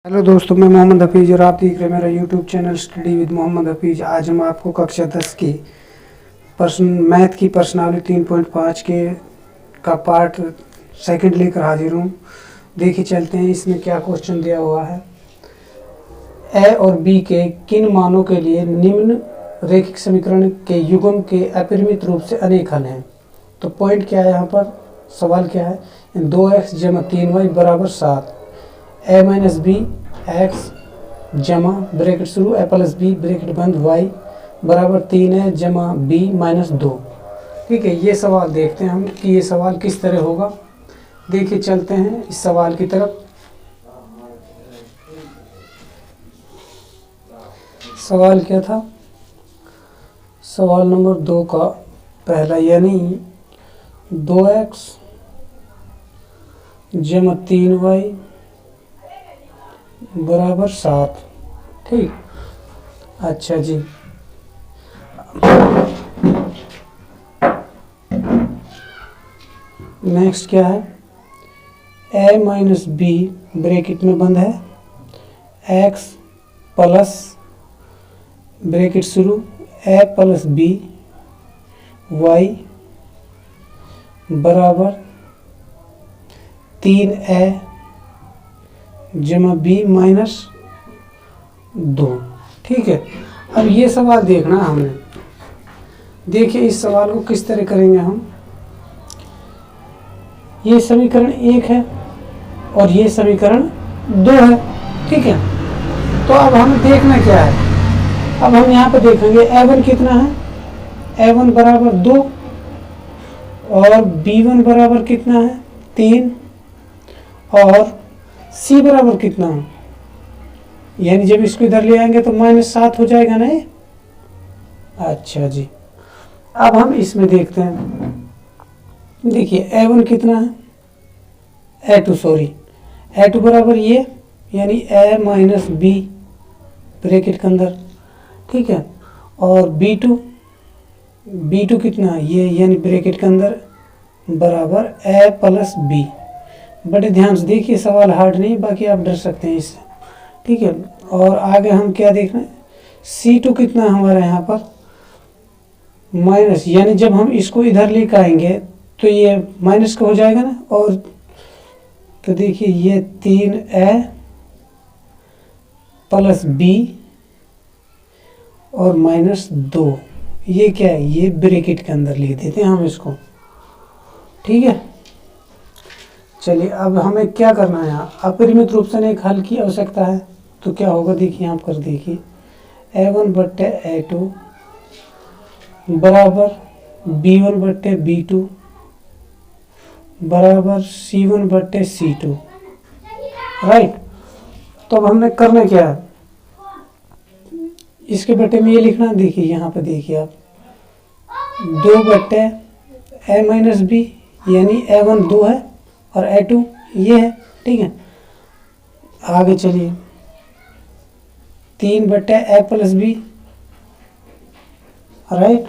Hello दोस्तों, मैं मोहम्मद हफीज़ और आप देख रहे हैं मेरा YouTube channel study with Mohammad Hafeez. आज हम आपको कक्षा 10 की मैथ की प्रश्नावली 3.5 के का पार्ट सेकंड लेकर हाजिर हूँ। देखिए चलते हैं इसमें क्या क्वेश्चन दिया हुआ है। ए और बी के किन मानों के लिए निम्न रैखिक समीकरण के युग्म के अपरिमित रूप से अनेक हल हैं। तो पॉइंट क्या है यहाँ पर, सवाल क्या है, 2x जमा 3y बराबर 7, ए माइनस बी एक्स जमा ब्रैकेट शुरू ए प्लस बी ब्रैकेट बंद वाई बराबर 3 है जमा बी माइनस 2। ठीक है, ये सवाल देखते हैं हम कि ये सवाल किस तरह होगा। देखिए चलते हैं इस सवाल की तरफ। सवाल क्या था, सवाल नंबर 2 का पहला, यानी 2x जमा 3y बराबर 7। ठीक, अच्छा जी। नेक्स्ट क्या है, ए माइनस बी ब्रैकेट में बंद है एक्स प्लस ब्रैकेट शुरू ए प्लस बी वाई बराबर 3a जमा बी माइनस 2। ठीक है, अब ये सवाल देखना हमने। देखिए इस सवाल को किस तरह करेंगे हम। ये समीकरण 1 है और ये समीकरण 2 है। ठीक है, तो अब हमें देखना क्या है। अब हम यहाँ पे देखेंगे a1 कितना है, a1 बराबर 2 और b1 बराबर कितना है 3 और c बराबर कितना है, यानी जब इसको इधर ले आएंगे तो -7 हो जाएगा ना ये। अच्छा जी, अब हम इसमें देखते हैं। देखिए a1 कितना है, a2 बराबर ये, यानी a माइनस बी ब्रैकेट के अंदर। ठीक है, और b2 कितना है ये, यानी ब्रैकेट के अंदर बराबर a प्लस बी। बड़े ध्यान से देखिए, सवाल हार्ड नहीं, बाकी आप डर सकते हैं इससे। ठीक है, और आगे हम क्या देखना है, C2 कितना है हमारा यहाँ पर माइनस, यानी जब हम इसको इधर लेकर आएंगे तो ये माइनस का हो जाएगा ना। और तो देखिए ये 3a प्लस बी और -2, ये क्या है, ये ब्रैकेट के अंदर लिख देते हैं हम इसको। ठीक है, चलिए अब हमें क्या करना है, यहाँ अपरिमित रूप से एक हल की आवश्यकता है। तो क्या होगा, देखिए यहाँ पर देखिए a1 बट्टे a2 बराबर b1 बट्टे b2 बराबर c1 बट्टे c2। राइट, तो अब हमने करना क्या है, इसके बट्टे में ये लिखना। देखिए यहाँ पे देखिए आप 2 बट्टे a माइनस बी, यानी a1 2 है और a2 ये है। ठीक है, आगे चलिए 3 बट्टे a प्लस बी। राइट,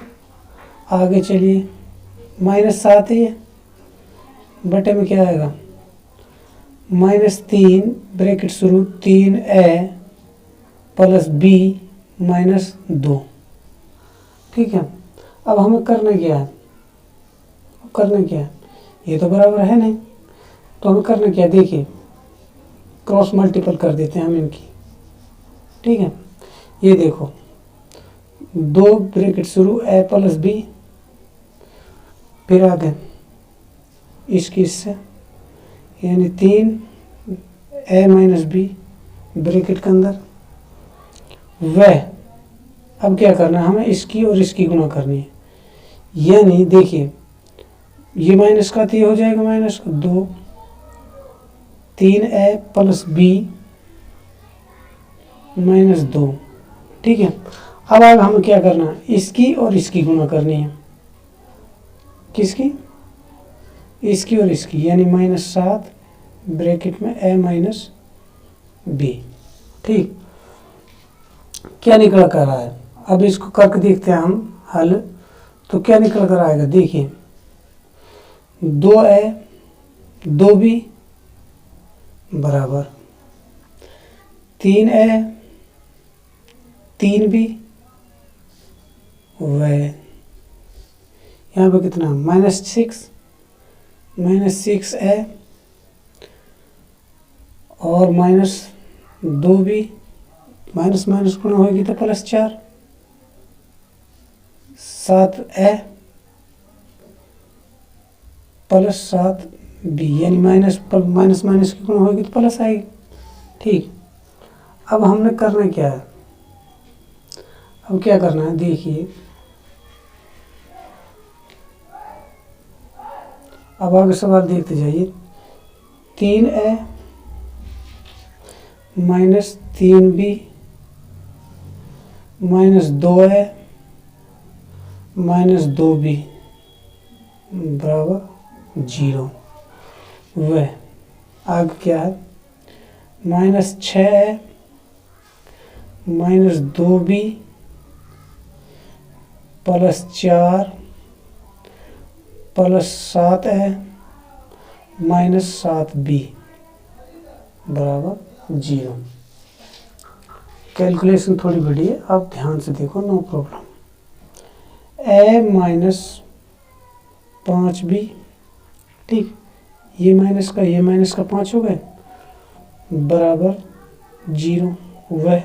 आगे चलिए -7 है ये, बटे में क्या आएगा -3 ब्रैकेट शुरू 3a प्लस बी माइनस 2। ठीक है, अब हमें करना क्या है, ये तो बराबर है नहीं, तो हमें करना क्या है, देखिए क्रॉस मल्टीपल कर देते हैं हम इनकी। ठीक है, ये देखो 2 ब्रैकेट शुरू a प्लस बी, फिर आगे इसकी इससे, यानी 3a माइनस बी ब्रैकेट के अंदर वह। अब क्या करना है, हमें इसकी और इसकी गुणा करनी है, यानी देखिए ये माइनस का तो ये हो जाएगा -2, 3a प्लस बी -2। ठीक है, अब आगे हमें क्या करना है, इसकी और इसकी गुणा करनी है। किसकी, इसकी और इसकी, यानी -7 ब्रैकेट में a माइनस बी। ठीक, क्या निकल कर रहा है, अब इसको करके देखते हैं हम हल। तो क्या निकल कर आएगा, देखिए 2a 2b बराबर 3a 3b व यहाँ पे कितना -6a और -2b माइनस माइनस गुणा होगी तो +4 7a +7b यानी माइनस माइनस की गुणा होगी तो प्लस आएगी। ठीक, अब हमने करना क्या है, अब क्या करना है देखिए, अब आगे सवाल देखते जाइए। 3a -3b -2a -2b बराबर 0 व आगे क्या है -6a -2b +4 +7a -7b बराबर 0। कैलकुलेशन थोड़ी बड़ी है, आप ध्यान से देखो, नो प्रॉब्लम। a -5b, ठीक, ये माइनस का 5 हो गए बराबर 0 वह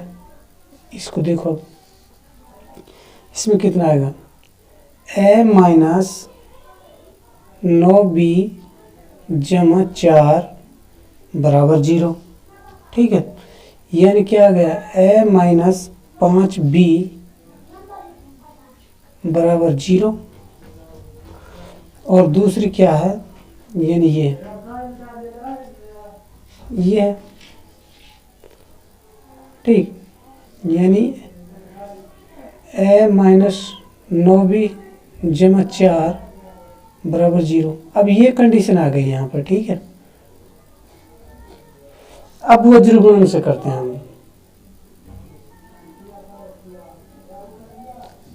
इसको देखो, अब इसमें कितना आएगा a -9b = 4 बराबर 0। ठीक है, यानी क्या आ गया a -5b बराबर 0 और दूसरी क्या है यानी ये है। ठीक, यानी a -9b = 4 बराबर 0। अब ये कंडीशन आ गई यहाँ पर। ठीक है, अब वज्र गुणन से करते हैं हम।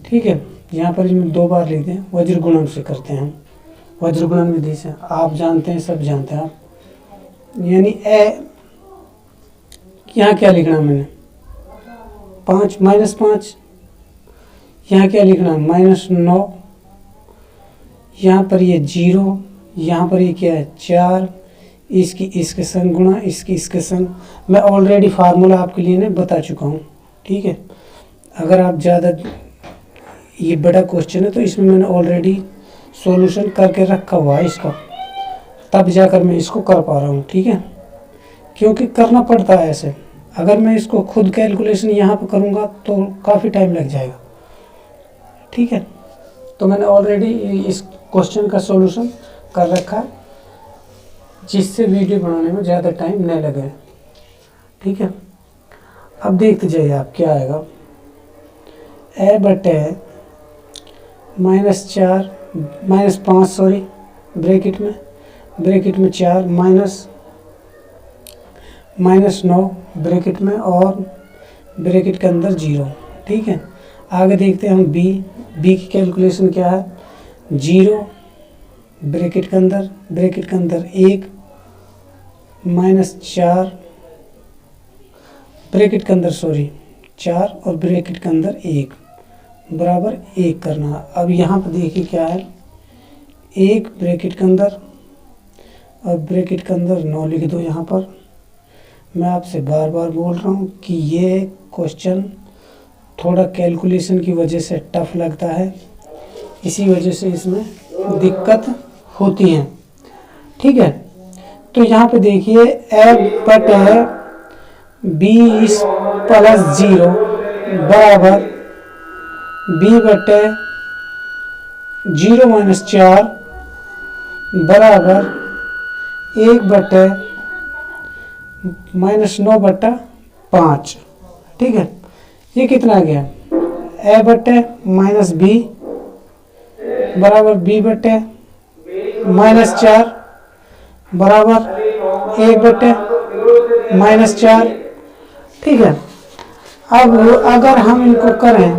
ठीक है, यहाँ पर इसमें 2 बार लिखते हैं, वज्र गुणन से करते हैं हम। वज्र गुणन विधि से आप जानते हैं, सब जानते हैं आप। यानी a यहाँ क्या लिखना है मैंने 5 -5, यहाँ क्या लिखना है -9, यहाँ पर ये 0, यहाँ पर ये क्या है 4, इसकी इसके संग गुणा इसकी इसके संग। मैं ऑलरेडी फार्मूला आपके लिए बता चुका हूँ। ठीक है, अगर आप ज़्यादा, ये बड़ा क्वेश्चन है तो इसमें मैंने ऑलरेडी सॉल्यूशन करके रखा हुआ है इसका, तब जाकर मैं इसको कर पा रहा हूँ। ठीक है, क्योंकि करना पड़ता है ऐसे, अगर मैं इसको खुद कैलकुलेशन यहाँ पर करूँगा तो काफ़ी टाइम लग जाएगा। ठीक है, तो मैंने ऑलरेडी इस क्वेश्चन का सॉल्यूशन कर रखा है, जिससे वीडियो बनाने में ज़्यादा टाइम नहीं लगे। ठीक है, अब देखते जाइए आप क्या आएगा। a/4 -5 सॉरी ब्रैकेट में 4 -9 ब्रैकेट में और ब्रैकेट के अंदर 0। ठीक है, आगे देखते हैं हम b की कैलकुलेशन क्या है 0 ब्रैकेट के अंदर -1 -4 ब्रैकेट के अंदर 4 और ब्रैकेट के अंदर 1 बराबर 1 करना। अब यहाँ पर देखिए क्या है 1 ब्रैकेट के अंदर और ब्रैकेट के अंदर 9 लिख दो। यहाँ पर मैं आपसे बार बार बोल रहा हूँ कि ये क्वेश्चन थोड़ा कैलकुलेशन की वजह से टफ लगता है, इसी वजह से इसमें दिक्कत होती है। ठीक है, तो यहाँ पे देखिए a/20 + 0 बराबर b/0 - 4 बराबर 1/-9/5। ठीक है, ये कितना आ गया a/-b बराबर b/-4 बराबर 1/-4। ठीक है, अब अगर हम इनको करें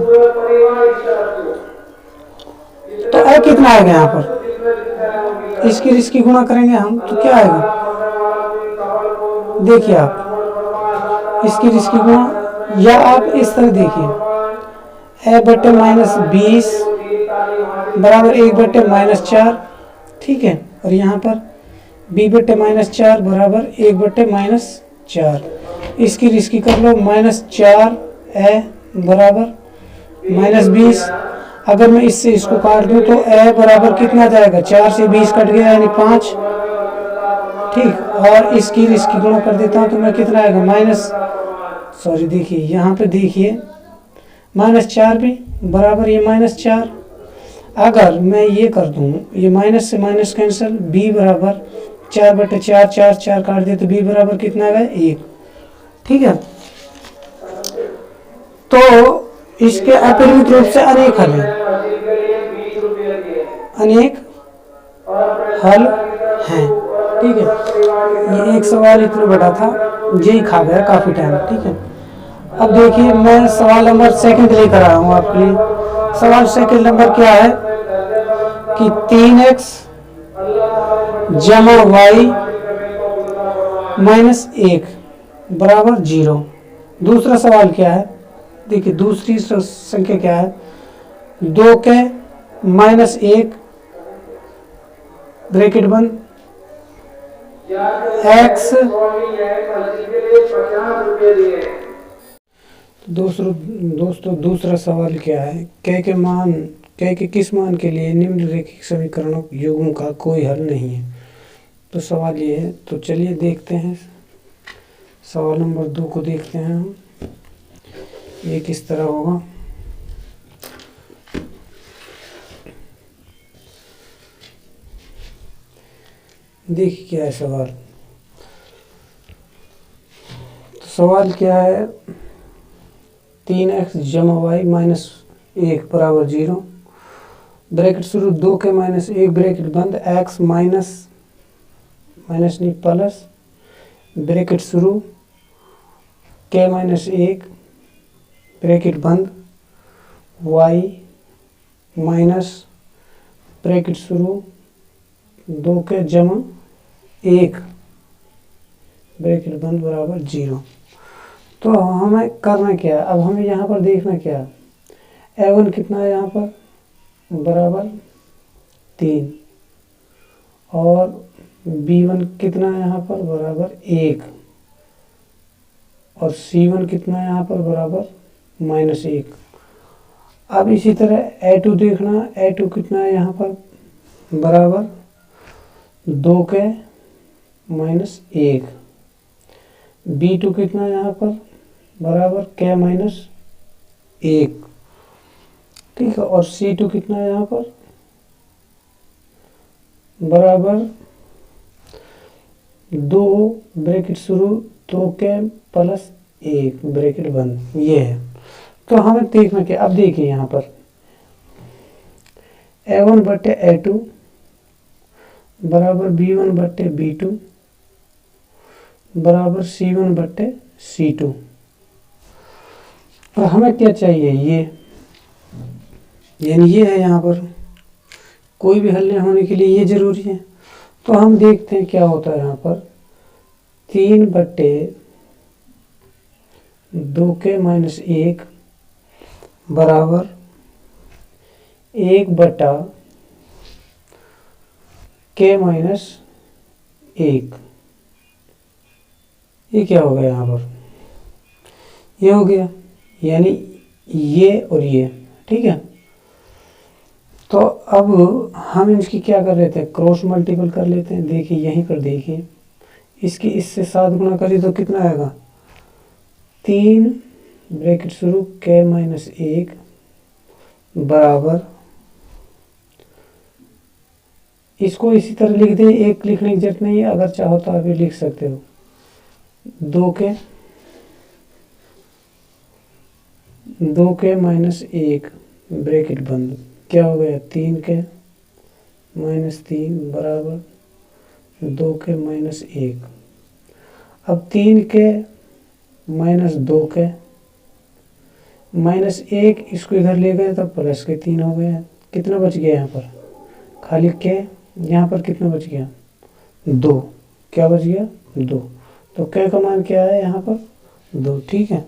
तो a कितना आएगा यहाँ पर, इसकी गुणा करेंगे हम तो क्या आएगा देखिए आप इसकी जिसकी गुणा, या आप इस तरह देखिए a बट्टे -20 बराबर 1 बट्टे -4, ठीक है। और यहाँ पर b बट्टे -4 बराबर 1 बट्टे -4, इसकी रिश्की कर लो, -4 a बराबर -20। अगर मैं इससे इसको काट दूं तो a बराबर कितना जाएगा, 4 से 20 कट गया यानी 5, ठीक। और इसकी गुणा कर देता हूं तो मैं कितना आएगा, सॉरी देखिए यहाँ पे देखिए -4 भी बराबर ये -4। अगर मैं ये कर दूं, ये माइनस से माइनस कैंसिल, b बराबर 4 बटे 4, 4 4 काट दे तो b बराबर कितना आ गया, 1, ठीक है। तो इसके अपरिमित रूप से अनेक हल हैं, अनेक हल हैं, ठीक है। ये एक सवाल इतना बड़ा था, यही खा गया काफी टाइम, ठीक है। अब देखिए मैं सवाल नंबर सेकंड लेकर आया हूँ आपके लिए। सवाल सेकंड नंबर क्या है कि 3x जमा y -1 बराबर 0। दूसरा सवाल क्या है, देखिए दूसरी संख्या क्या है, 2k -1 ब्रैकेट बंद x। दोस्तों दूसरा सवाल क्या है, k के किस मान के लिए निम्नलिखित समीकरणों युग्म का कोई हल नहीं है। तो सवाल ये है, तो चलिए देखते हैं सवाल नंबर 2 को देखते हैं हम, ये किस तरह होगा। देखिए क्या है सवाल, तो सवाल क्या है, 3x जमा y -1 बराबर 0, ब्रैकेट शुरू 2k -1 ब्रैकेट बंद x माइनस नहीं प्लस ब्रैकेट शुरू k -1 ब्रैकेट बंद y माइनस ब्रैकेट शुरू 2k जमा 1 ब्रैकेट बंद बराबर 0। तो हमें करना क्या है, अब हमें यहाँ पर देखना क्या है, a1 कितना है यहाँ पर बराबर 3 और b1 कितना है यहाँ पर बराबर 1 और c1 कितना है यहाँ पर बराबर -1। अब इसी तरह a2 देखना, a2 कितना है यहाँ पर बराबर 2k -1, b2 कितना है यहाँ पर बराबर k -1, ठीक है। और c2 कितना है यहाँ पर बराबर 2 ब्रैकेट शुरू 2k + 1 ब्रैकेट बंद, ये है। तो हमें देखना क्या, अब देखिए यहाँ पर a1 बटे a2 बराबर b1 बटे b2 बराबर c1 बटे c2। और हमें क्या चाहिए, ये यानी ये है, यहाँ पर कोई भी हल होने के लिए ये जरूरी है। तो हम देखते हैं क्या होता है यहाँ पर, 3 बटे 2k -1 बराबर 1 बटा k -1, ये क्या हो गया यहाँ पर, ये हो गया, यानी ये और ये, ठीक है। तो अब हम इसकी क्या कर लेते हैं, क्रॉस मल्टीपल कर लेते हैं। देखिए यहीं पर देखिए, इसकी इससे 7 गुना करिए तो कितना आएगा, 3 ब्रैकेट शुरू k -1 बराबर, इसको इसी तरह लिख दें, एक लिखने की जरूरत नहीं है, अगर चाहो तो आप ये लिख सकते हो, 2k -1 ब्रैकेट बंद, क्या हो गया 3k -3 बराबर 2k -1। अब 3k -2k -1 इसको इधर ले गए तो प्लस के 3 हो गया, कितना बच गया यहाँ पर, खाली k, यहाँ पर कितना बच गया 2, क्या बच गया 2। तो k का मान क्या है यहाँ पर 2, ठीक है।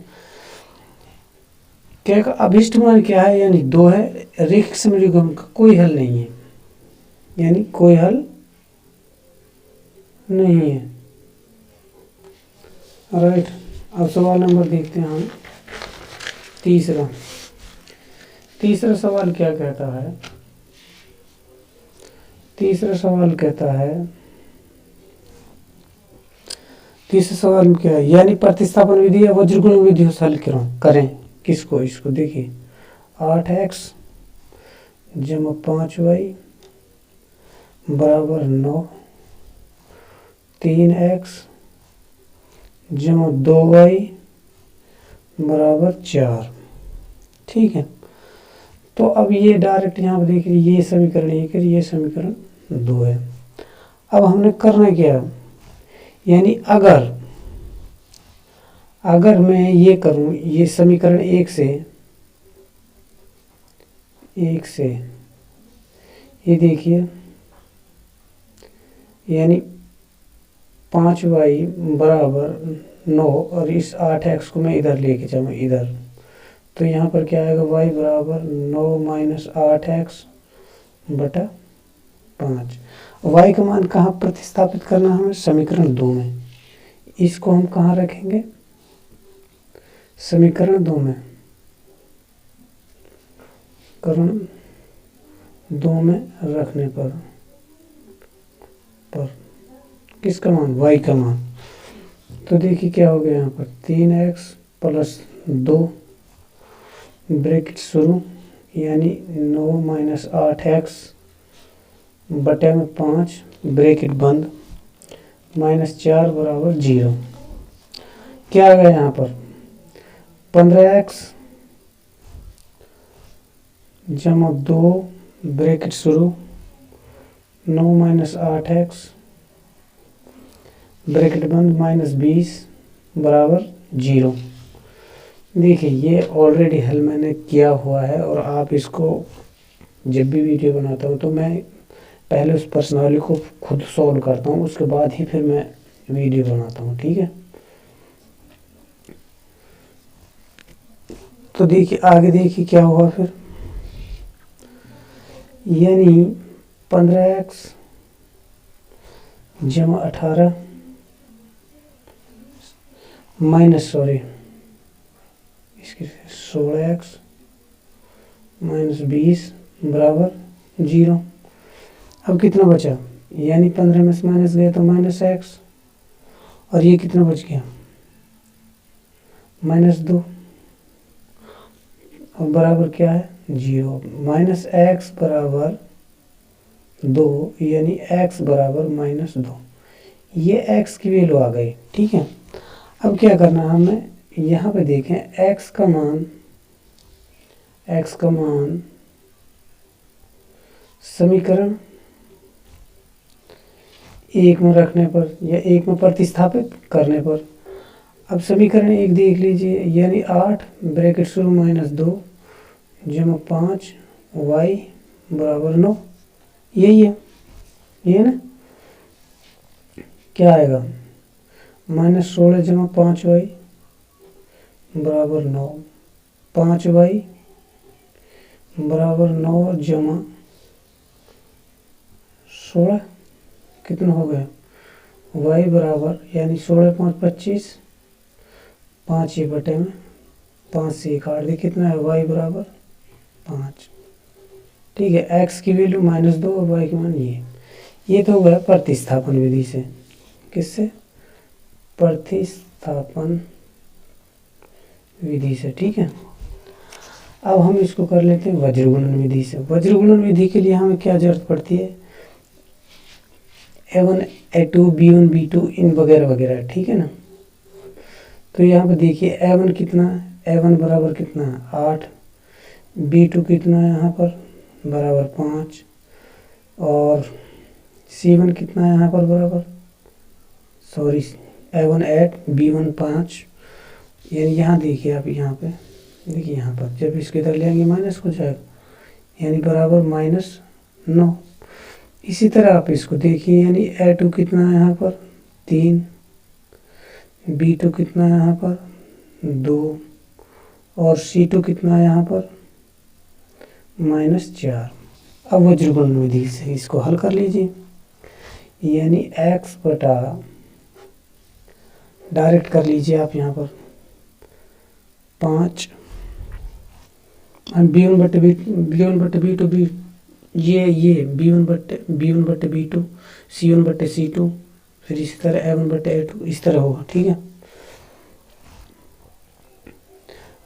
क्या का अभिष्ट मान क्या है, यानी 2 है। रैखिक समीकरण का कोई हल नहीं है, यानी कोई हल नहीं है। राइट। अब सवाल नंबर देखते हैं हम तीसरा सवाल क्या कहता है। तीसरा सवाल में क्या है, यानी प्रतिस्थापन विधि या वज्रगुणन विधि से हल करें किसको, इसको देखिए 8x जमा 5y बराबर 9, 3x जमा 2y बराबर 4, ठीक है। तो अब ये डायरेक्ट यहाँ पर देखिए ये समीकरण 1 है, ये समीकरण 2 है। अब हमने करना क्या है, यानी अगर मैं ये करूं, ये समीकरण 1 से ये देखिए, यानी 5y बराबर 9 और इस 8x को मैं इधर लेके जाऊँ इधर, तो यहाँ पर क्या आएगा, y बराबर 9 माइनस 8x बटा 5। y का मान कहाँ प्रतिस्थापित करना हमें, समीकरण 2 में। इसको हम कहाँ रखेंगे, समीकरण 2 में। करण 2 में रखने पर किसका मान, y का मान। तो देखिए क्या हो गया यहाँ पर 3x प्लस 2 ब्रैकेट शुरू, यानी 9 माइनस 8x बटे में 5 ब्रैकेट बंद माइनस 4 बराबर 0। क्या आ गया यहाँ पर 15x जमा 2 ब्रैकेट शुरू 9 माइनस 8x ब्रैकेट बंद माइनस 20 बराबर 0। देखिए ये ऑलरेडी हल मैंने किया हुआ है, और आप इसको जब भी वीडियो बनाता हूँ तो मैं पहले उस प्रश्नावली को खुद सॉल्व करता हूँ, उसके बाद ही फिर मैं वीडियो बनाता हूँ, ठीक है। तो देखिए आगे देखिए क्या हुआ फिर, यानी 15x जमा 18 माइनस 16x माइनस 20 बराबर 0। अब कितना बचा, यानी 15 में से माइनस गया तो माइनस x, और ये कितना बच गया माइनस 2, और बराबर क्या है 0। माइनस x बराबर 2, यानी x बराबर माइनस 2। ये x की वैल्यू आ गई, ठीक है। अब क्या करना है हमें, यहाँ पे देखें x का मान समीकरण 1 में रखने पर या 1 में प्रतिस्थापित करने पर। अब समीकरण 1 देख लीजिए, यानी 8 ब्रैकेट शुरू माइनस 2 जमा 5 y बराबर 9, यही है, ये ना। क्या आएगा माइनस 16 जमा 5y बराबर 9, 5y बराबर 9 जमा 16 कितना हो गया, y बराबर, यानी 16 5 25, 5 ये बटे में 5 से 1 काट दी, कितना है y बराबर 5, ठीक है। x की वैल्यू माइनस 2 और y की मान ये तो गया प्रतिस्थापन विधि से। किससे, प्रतिस्थापन विधि से, ठीक है। अब हम इसको कर लेते हैं वज्रगुणन विधि से। वज्रगुणन विधि के लिए हमें क्या जरूरत पड़ती है, a1 a2 b1 b2 इन वगैरह वगैरह, ठीक है ना। तो यहाँ पे देखिए a1 कितना है, a1 बराबर कितना है 8, b2 कितना है यहाँ पर बराबर 5, और c1 कितना है यहाँ पर बराबर, सॉरी a1 8 b1 5, यानी यहाँ देखिए आप, यहाँ पे देखिए, यहाँ पर जब इसके इधर ले आएंगे माइनस हो जाएगा, यानी बराबर माइनस 9। इसी तरह आप इसको देखिए, यानी a2 कितना है यहाँ पर 3, b2 कितना है यहाँ पर 2 और C2 कितना है यहाँ पर -4। अब वज्रगुणन विधि से इसको हल कर लीजिए, यानी x बटा, डायरेक्ट कर लीजिए आप यहाँ पर 5 B1 बटे B2 B, ये B1 बटे B2, C1 बटे C2, फिर इसी तरह A1 बटे A2, इस तरह होगा। ठीक है,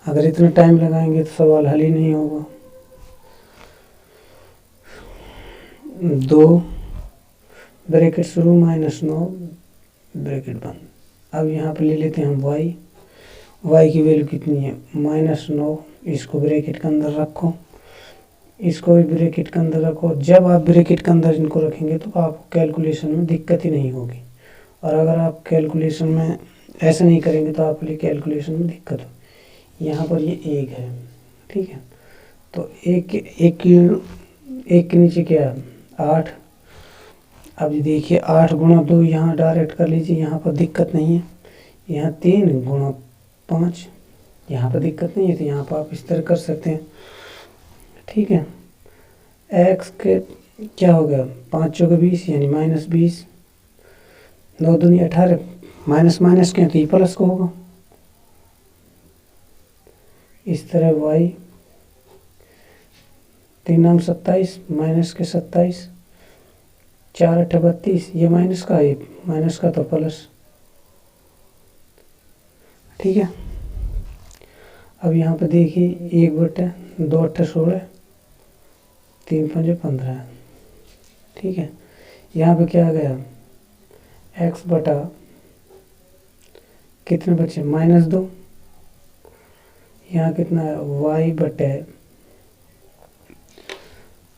अगर इतना टाइम लगाएंगे तो सवाल हल ही नहीं होगा। 2 ब्रैकेट शुरू -9 ब्रैकेट बंद। अब यहाँ पे ले लेते हैं हम y की वैल्यू कितनी है -9, इसको ब्रैकेट के अंदर रखो, इसको भी ब्रैकेट के अंदर रखो। जब आप ब्रैकेट के अंदर इनको रखेंगे तो आपको कैलकुलेशन में दिक्कत ही नहीं होगी, और अगर आप कैलकुलेशन में ऐसा नहीं करेंगे तो आपके लिए कैलकुलेशन में दिक्कत हो। यहाँ पर ये 1 है, ठीक है, तो एक के नीचे क्या है 8। अब देखिए 8 गुणा 2 यहाँ डायरेक्ट कर लीजिए, यहाँ पर दिक्कत नहीं है। यहाँ 3 गुणा 5, यहाँ पर दिक्कत नहीं है, तो यहाँ पर आप इस तरह कर सकते हैं। ठीक है, x के क्या हो गया 5 चौके 20 यानी -20, 9 दूनी 18, माइनस के तो ये प्लस को होगा। इस तरह y 3 9 27, माइनस के 27, 4 8 32, ये माइनस का तो प्लस। ठीक है, अब यहाँ पे देखिए 1 बटे 2 8 16, 3 5 15। ठीक है, यहाँ पे क्या आ गया x बटा कितने बचे -2, यहाँ कितना है y बटे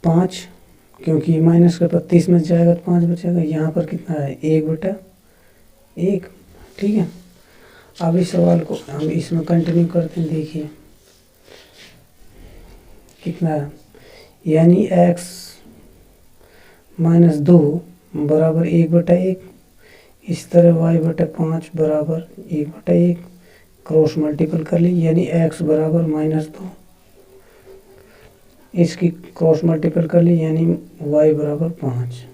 5, क्योंकि माइनस का 32 में जाएगा तो 5 बचेगा। यहाँ पर कितना है 1 बटा 1। ठीक है, अब इस सवाल को हम इसमें कंटिन्यू करते हैं। देखिए कितना है, यानी x -2 बराबर 1 बटा 1, इस तरह y बटे 5 बराबर 1 बटा 1, क्रॉस मल्टीपल कर ली, यानी x बराबर -2, इसकी क्रॉस मल्टीपल कर ली, यानी y बराबर 5।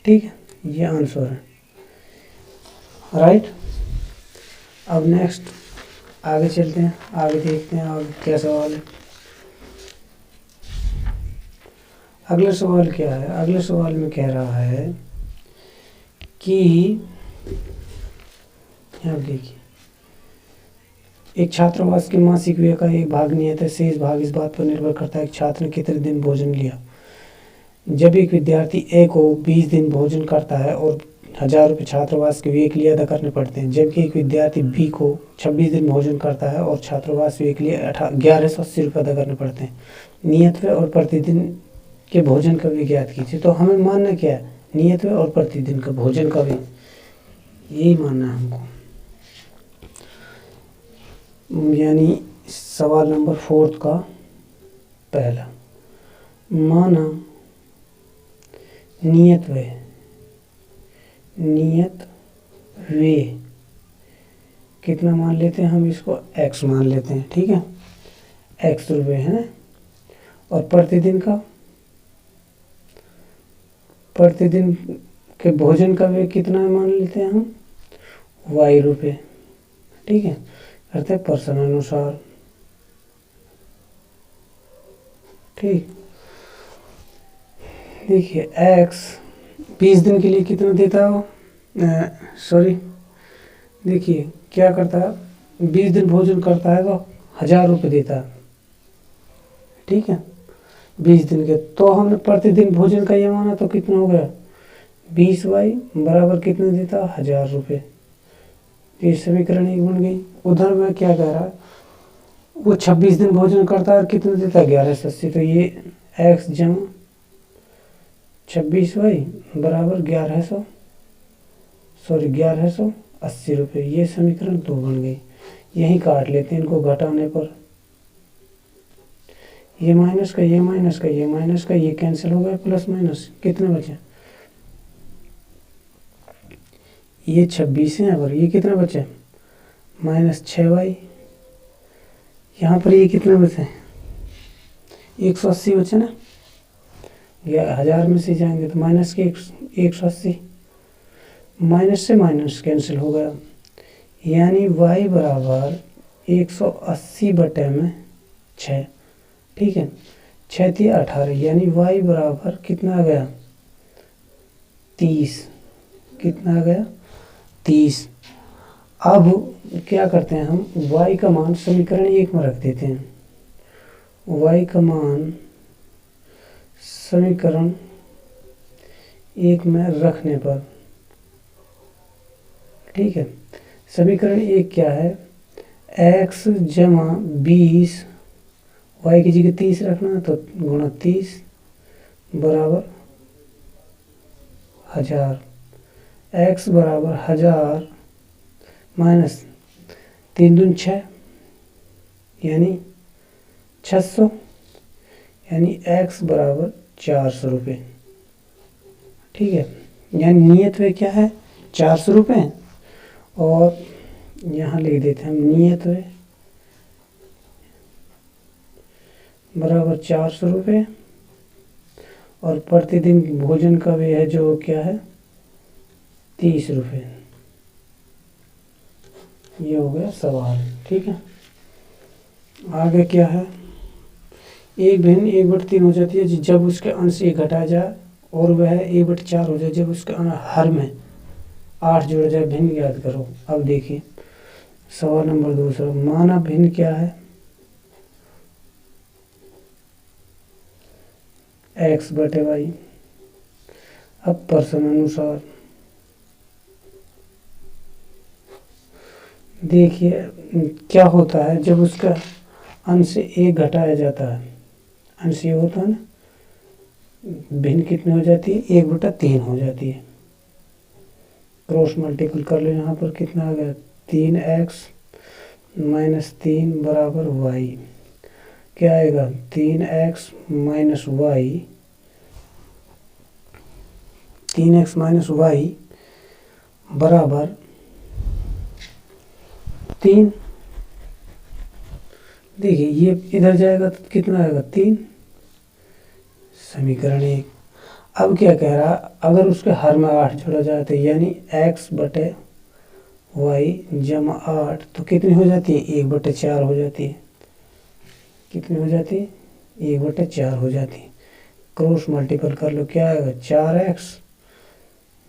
ठीक है, ये आंसर है, राइट। अब नेक्स्ट आगे चलते हैं, आगे देखते हैं आगे क्या सवाल है। अगला सवाल क्या है, अगले सवाल में कह रहा है कि यहाँ देखिए, एक छात्रावास के मासिक व्यय का एक भाग नियत है, शेष भाग इस बात पर निर्भर करता है कि छात्र ने कितने दिन भोजन लिया। जब एक विद्यार्थी ए को 20 दिन भोजन करता है और 1000 रुपये छात्रावास के व्यय के लिए अदा करने पड़ते हैं, जबकि एक विद्यार्थी बी को 26 दिन भोजन करता है और छात्रावास व्यय के लिए 1180 रुपये अदा करने पड़ते हैं। नियत व्यय और प्रतिदिन के भोजन का व्यय ज्ञात कीजिए। तो हमें मानना क्या है, नियत व्यय और प्रतिदिन का भोजन का व्यय, यही मानना है हमको। यानी सवाल नंबर 4 का पहला, माना नियत व्यय कितना मान लेते हैं हम, इसको x मान लेते हैं। ठीक है, x रुपये है, और प्रतिदिन के भोजन का व्यय कितना मान लेते हैं हम y रुपये। ठीक है, करते हैं पर्सन अनुसार। ठीक, देखिए x 20 दिन के लिए कितना देता हो, देखिए क्या करता है, 20 दिन भोजन करता है तो 1000 रुपये देता है। ठीक है, 20 दिन के, तो हमने प्रतिदिन भोजन का ये माना, तो कितना हो गया 20y बराबर कितना देता 1000 रुपये। ये समीकरण 1 बन गई। उधर में क्या कह रहा है, वो 26 दिन भोजन करता है और कितना देता है 1180, तो ये x जमा 26y बराबर 1180 रुपये। ये समीकरण 2 बन गई। यही काट लेते हैं इनको घटाने पर, ये माइनस का ये माइनस का ये माइनस का ये कैंसिल हो गया, प्लस माइनस कितने बचे, ये 26 है, और ये कितना बचे -6y। यहाँ पर ये कितना बचे, 180 बचे ना, या 1000 में से जाएंगे तो माइनस के 180, माइनस से माइनस कैंसिल हो गया, यानी y बराबर 180 बटे में 6। ठीक है, 6 थी 18, यानी y बराबर कितना आ गया, 30। कितना आ गया, 30। अब क्या करते हैं हम, y का मान समीकरण 1 में रख देते हैं। y का मान समीकरण 1 में रखने पर, ठीक है, समीकरण 1 क्या है, x जमा 20, y की जगह 30 रखना तो गुणा 30 बराबर 1000, x बराबर 1000 माइनस 3 दूनी 6 यानी 600, यानी x बराबर 400 रुपये। ठीक है, यानी नियत वे क्या है, 400 रुपये, और यहाँ लिख देते हैं हम नियत वे बराबर 400 रुपये, और प्रतिदिन भोजन का वे है जो क्या है 30 रुपये। ये हो गया सवाल। ठीक है, आगे क्या है, एक भिन्न 1/3 हो जाती है जब उसके अंश 1 घटाया जाए, और वह 1/4 हो जाए जब उसके हर में 8 जोड़ा जाए, भिन्न याद करो। अब देखिए सवाल नंबर 2, माना भिन्न क्या है, x बटे y। अब प्रश्न अनुसार देखिए क्या होता है, जब उसका अंश से 1 घटाया जाता है, अंश ये होता है ना, भिन्न कितनी हो जाती है, 1/3 हो जाती है। क्रॉस मल्टीपल कर लो, यहाँ पर कितना आ गया, 3x माइनस 3 बराबर y। क्या आएगा, 3x minus y, 3x minus y बराबर 3। देखिए ये इधर जाएगा तो कितना आएगा, 3। समीकरण 1। अब क्या कह रहा, अगर उसके हर में 8 जोड़ा जाए तो यानी x बटे y जमा 8 तो कितनी हो जाती है, 1/4 हो जाती है। कितनी हो जाती है, 1/4 हो जाती है। क्रॉस मल्टीपल कर लो, क्या आएगा, 4x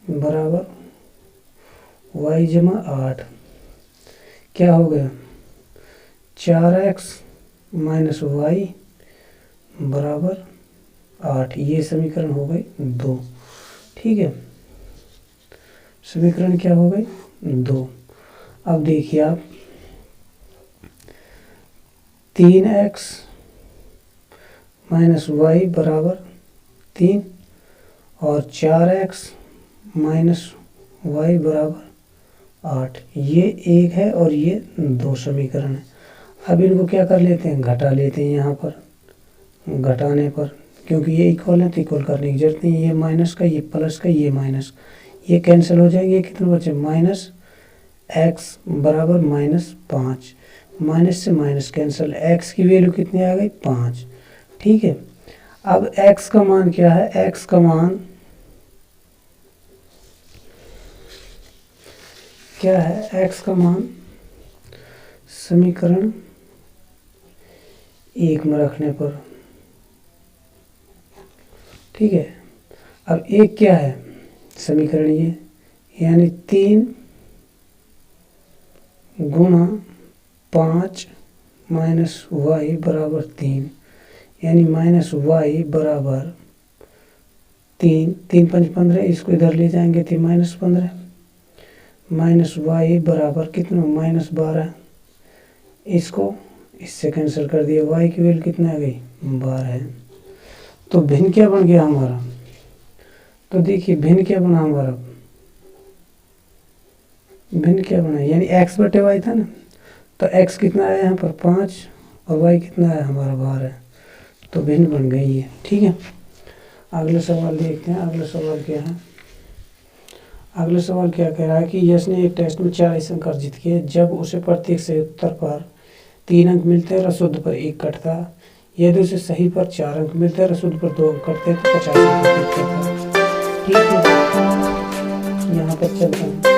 बराबर y जमा 8। क्या हो गया, 4x माइनस y बराबर 8। ये समीकरण हो गई 2। ठीक है, समीकरण क्या हो गई, 2। अब देखिए आप 3x माइनस y बराबर 3 और 4x माइनस y बराबर 8, ये 1 है और ये 2 समीकरण है। अब इनको क्या कर लेते हैं, घटा लेते हैं। यहाँ पर घटाने पर, क्योंकि ये इक्वल है तो इक्वल करने की जरूरत नहीं, ये माइनस का ये प्लस का ये माइनस, ये कैंसिल हो जाएंगे। कितने बचे, माइनस x बराबर -5, माइनस से माइनस कैंसिल, x की वैल्यू कितनी आ गई, 5। ठीक है, अब x का मान क्या है, x का मान क्या है, x का मान समीकरण 1 में रखने पर। ठीक है, अब 1 क्या है, समीकरण ये, यानी 3 गुणा 5 माइनस y बराबर 3, यानी माइनस y बराबर 3, 3 5 15, इसको इधर ले जाएंगे तो -15, माइनस y बराबर कितना, -12। इसको इससे कैंसिल कर दिया, y की वैल्यू कितना आ गई, 12 है। तो भिन्न क्या बन गया हमारा, तो देखिए भिन्न क्या बना हमारा, भिन्न क्या बना, यानी x बटे y था ना, तो x कितना आया यहाँ पर 5 और y कितना आया हमारा 12, तो भिन्न बन गई है। ठीक है, अगला सवाल देखते हैं। अगला सवाल क्या है, अगला सवाल क्या कह रहा है कि यश ने एक टेस्ट में 40 अंक अर्जित किए। जब उसे प्रत्येक सही उत्तर पर 3 अंक मिलते हैं और अशुद्ध पर 1 कटता। यदि उसे सही पर 4 अंक मिलते हैं और अशुद्ध पर 2 अंक कटते हैं तो 50 अंक अर्जित करता है। ठीक है, यहाँ पर चलते हैं।